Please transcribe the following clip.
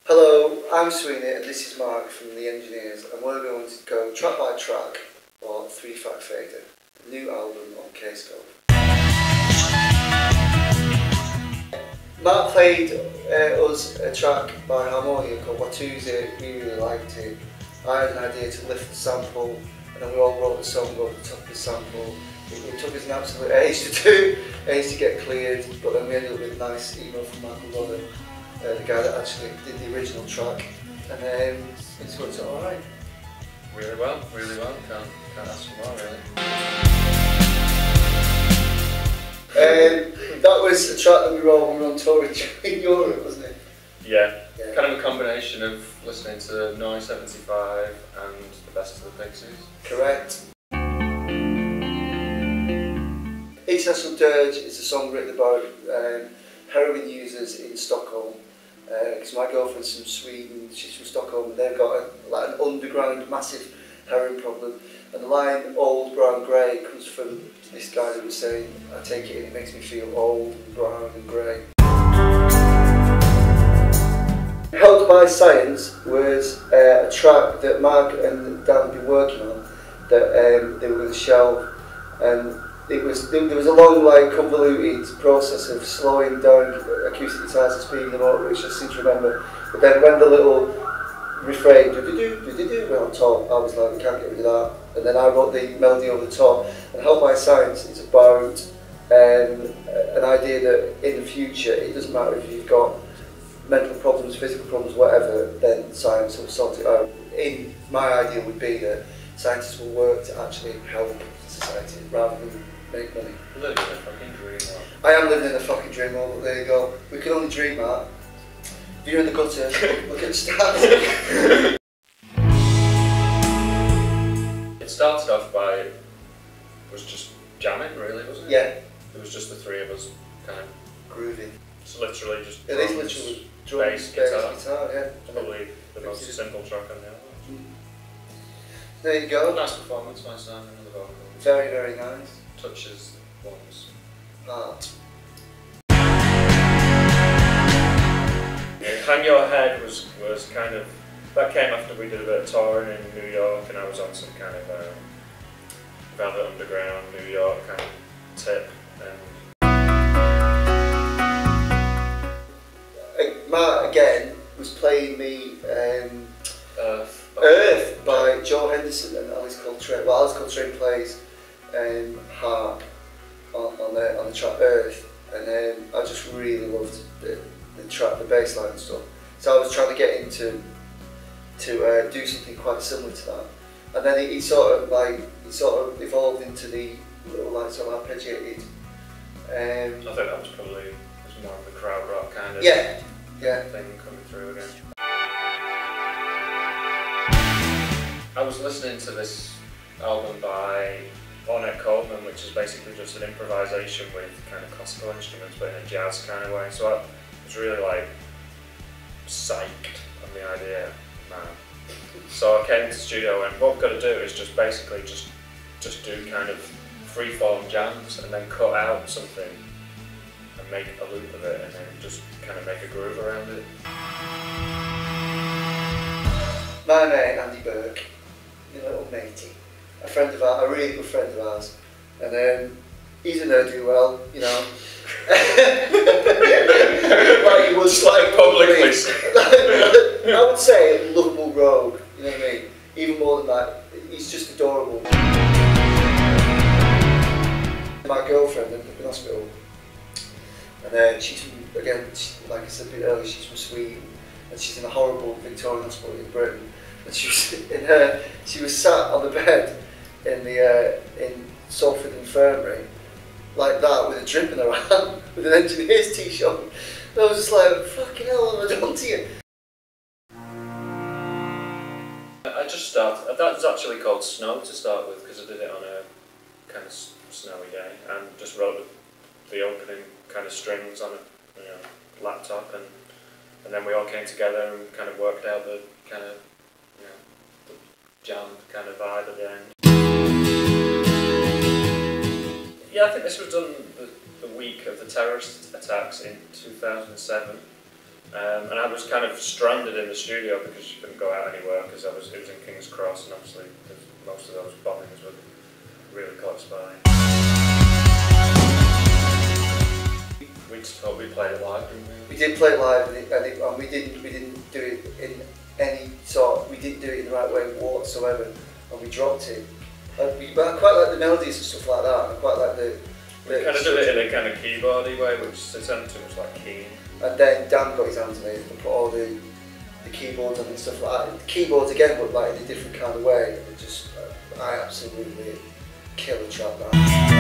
Hello, I'm Sweeney and this is Mark from The Engineers, and we're going to go track by track for 3-Fact Fader, the new album on Kscope. Mark played us a track by Harmonia called Watusi. We really liked it. I had an idea to lift the sample, and then we all wrote the song over the top of the sample. It took us an absolute age to do, age to get cleared, but then we ended up with a nice email from Michael Rodden, the guy that actually did the original track, and it's worked out alright. Really well, really well. Can't ask for more, really. That was a track that we wrote when we were on tour in Europe, wasn't it? Yeah, kind of a combination of listening to Noise 75 and the best of the Pixies. Correct. International Dirge is a song written about heroin users in Stockholm. Because my girlfriend's from Sweden, she's from Stockholm, and they've got like an underground massive heroin problem. And the line "old, brown, grey" comes from this guy that was saying, "I take it and it makes me feel old and brown and grey." Helped by Science was a track that Mark and Dan had been working on that they were going to shelve, and there was a long, convoluted process of slowing down acoustic guitars and speeding them up, which I seem to remember. But then when the little refrain do-do-do went on top, I was like, we can't get rid of that. And then I wrote the melody over the top. And Help by Science is about an idea that in the future, it doesn't matter if you've got mental problems, physical problems, whatever, then science will sort it out. My idea would be that scientists will work to actually help society rather than make money. You're living in a fucking dream world. I am living in a fucking dream world, but there you go. We can only dream, Mark. If you're in the gutter, look at the stars. It started off by, was just jamming really, wasn't it? Yeah. It was just the three of us kind of grooving. It's literally just It is literally drums, bass, guitar, yeah. It's probably the most simple track on the album. There you go. Nice performance, nice sound in the vocal. Very, very nice. Touches one's heart. Yeah, Hang Your Head was kind of, that came after we did a bit of touring in New York, and I was on some kind of Velvet Underground New York kind of tip. Mark again was playing me Earth by Joe Henderson and Alice Coltrane. Well, Alice Coltrane plays harp on the track Earth, and I just really loved the track, the bass line and stuff. So I was trying to get him to do something quite similar to that, and then he sort of evolved into the little sort of arpeggiated. I think that was probably more of the crowd rock kind of thing coming through again. I was listening to this album by Ornette Coleman, which is basically just an improvisation with kind of classical instruments but in a jazz kind of way. So I was really psyched on the idea, man. So I came into the studio and what I've got to do is just basically just do kind of free-form jams and then cut out something and make a loop of it and then just kind of make a groove around it. My mate Andy Burke, your little matey, a friend of ours, a really good friend of ours, and he's a ne'er-do-well, you know. Like he was publicly. I would say a lovable rogue, you know what I mean? Even more than that, he's just adorable. My girlfriend ended up in hospital, and she's from, again, like I said a bit earlier, she's from Sweden, and she's in a horrible Victorian hospital in Britain. And she was sat on the bed in Salford Infirmary, like that, with a drip in her hand, with an engineer's t-shirt. And I was just like, fucking hell, what have I done to you? I just started, that was actually called Snow to start with, because I did it on a kind of snowy day, and just wrote the opening kind of strings on a laptop, and then we all came together and kind of worked out the kind of the jam kind of vibe at the end. Yeah, I think this was done the week of the terrorist attacks in 2007, And I was kind of stranded in the studio because you couldn't go out anywhere because it was in King's Cross, and obviously most of those bombings were really close by. We played it live, didn't we? We did play it live, and we didn't do it in any sort. We didn't do it in the right way whatsoever, and we dropped it. But I quite like the melodies and stuff like that. I quite like the. We kind of did it in a kind of keyboardy way, which the centre was like keen. And then Dan got his hands on it and put all the keyboards on and stuff like that. The keyboards again were like in a different kind of way. It just, I absolutely kill a track that.